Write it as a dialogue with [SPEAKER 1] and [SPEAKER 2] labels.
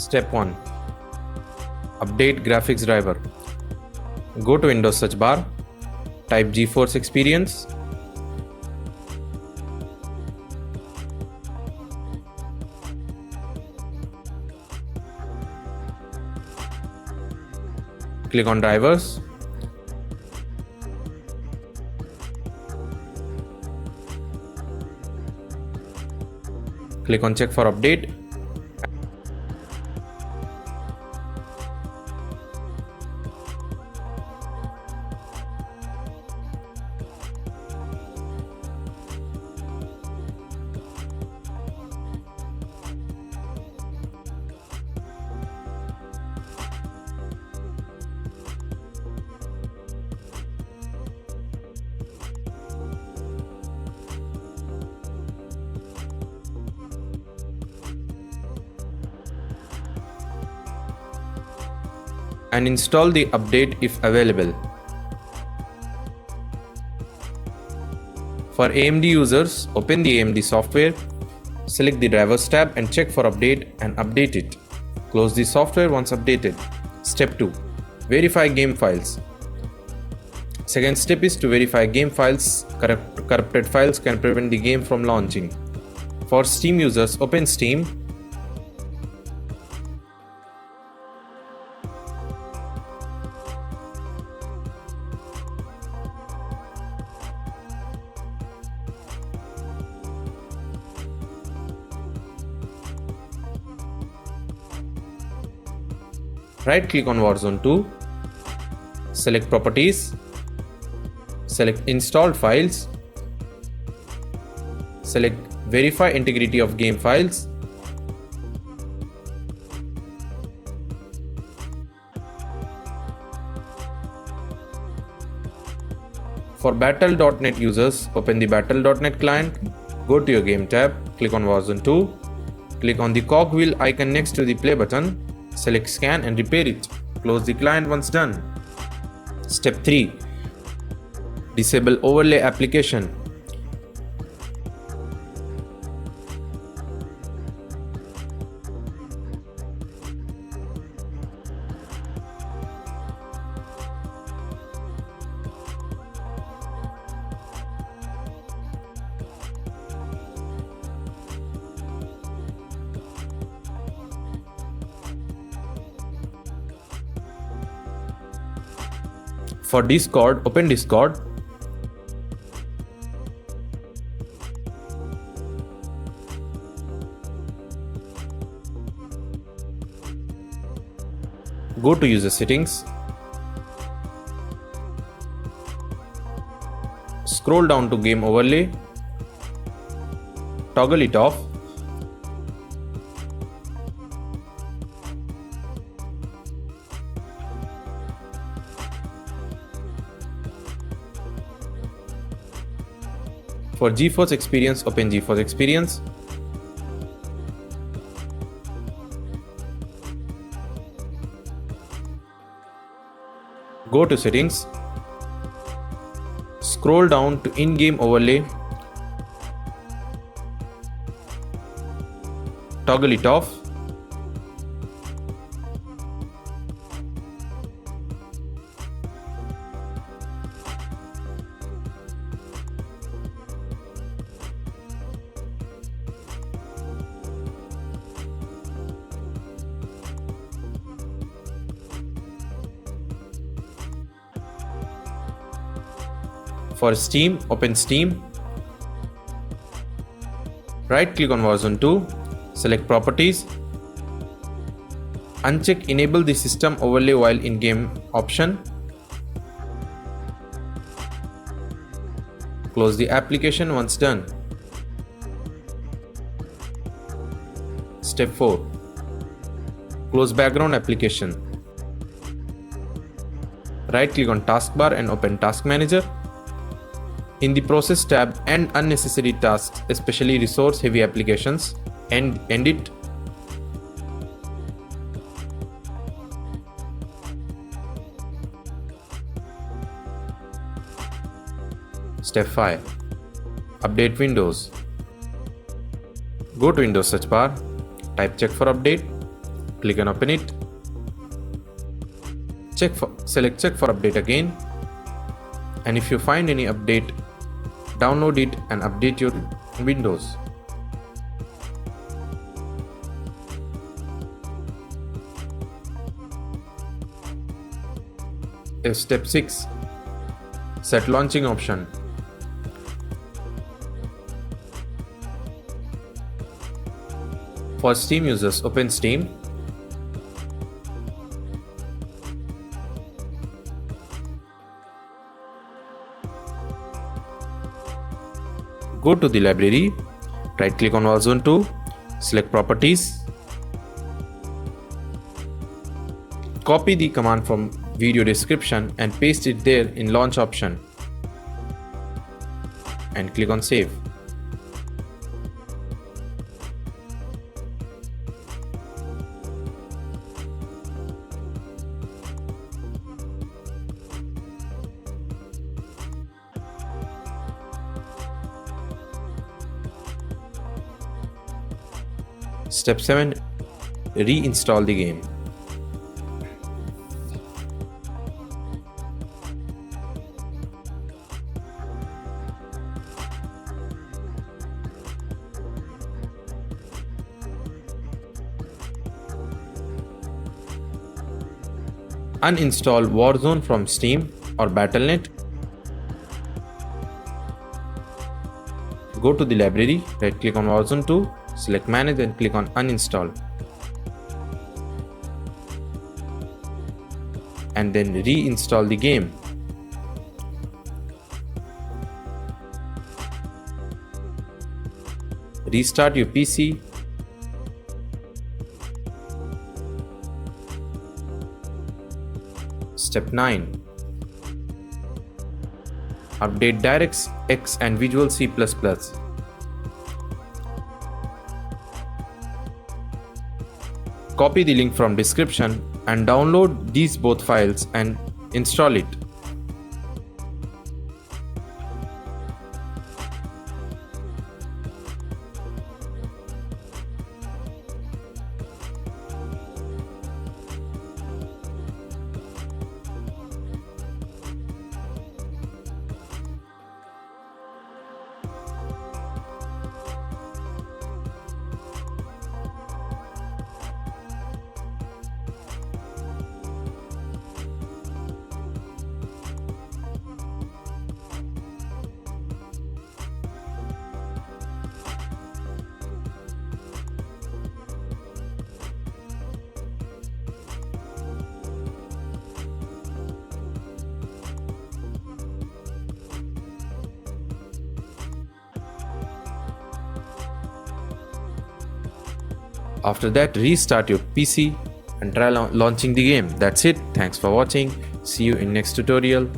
[SPEAKER 1] Step 1. Update graphics driver. Go to Windows search bar, type GeForce Experience. Click on drivers. Click on check for update. And install the update if available. For AMD users, open the AMD software, select the drivers tab and check for update and update it. Close the software once updated. Step 2. Verify game files. Second step is to verify game files. Corrupted files can prevent the game from launching. For Steam users, open Steam. Right click on Warzone 2, select Properties, select Installed Files, select Verify Integrity of Game Files, for Battle.net users, open the Battle.net client, go to your Game tab, click on Warzone 2, click on the cogwheel icon next to the play button, select Scan and repair it. Close the client once done. Step 3. Disable overlay application. For Discord, open Discord. Go to user settings. Scroll down to game overlay. Toggle it off. For GeForce Experience, open GeForce Experience. Go to Settings. Scroll down to In-Game Overlay. Toggle it off. For Steam, open Steam. Right click on Warzone 2, select Properties. Uncheck Enable the System Overlay while in-game option. Close the application once done. Step 4. Close background application. Right click on Taskbar and open Task Manager. In the Process tab, end unnecessary tasks, especially resource-heavy applications, and end it. Step 5. Update Windows. Go to Windows search bar, type check for update, Click on open it. Select check for update again. And if you find any update, download it and update your Windows. Step 6. Set launching option. For Steam users, open Steam. Go to the library, right click on Warzone 2, select Properties. Copy the command from video description and paste it there in launch option and click on save. Step 7. Reinstall the game. Uninstall Warzone from Steam or Battle.net. Go to the library, right click on Warzone 2, select Manage and click on Uninstall. And then reinstall the game. Restart your PC. Step 9. Update DirectX and Visual C++. Copy the link from description and download these both files and install it. After that, restart your PC and try launching the game. That's it. Thanks for watching. See you in next tutorial.